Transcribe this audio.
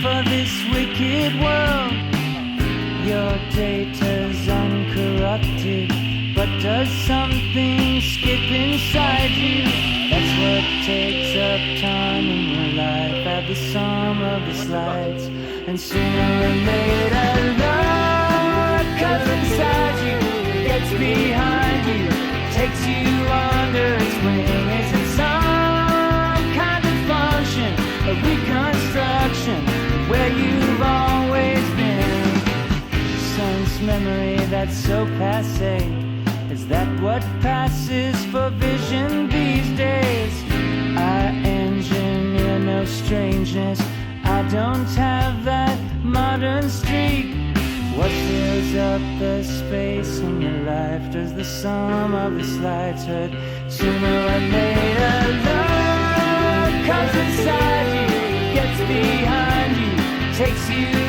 for this wicked world. Your data's uncorrupted, but does something skip inside you? That's what takes up time in your life. Add the sum of the slides, and sooner or later love comes inside you, gets behind you, takes you under its wing. Is it some kind of function, a reconstruction where you've always been? Sense memory that's so passé, is that what passes for vision these days? I engineer no strangeness, I don't have that modern streak. What fills up the space in your life? Does the sum of the slides hurt? Sooner or later love comes inside you, gets behind you, takes you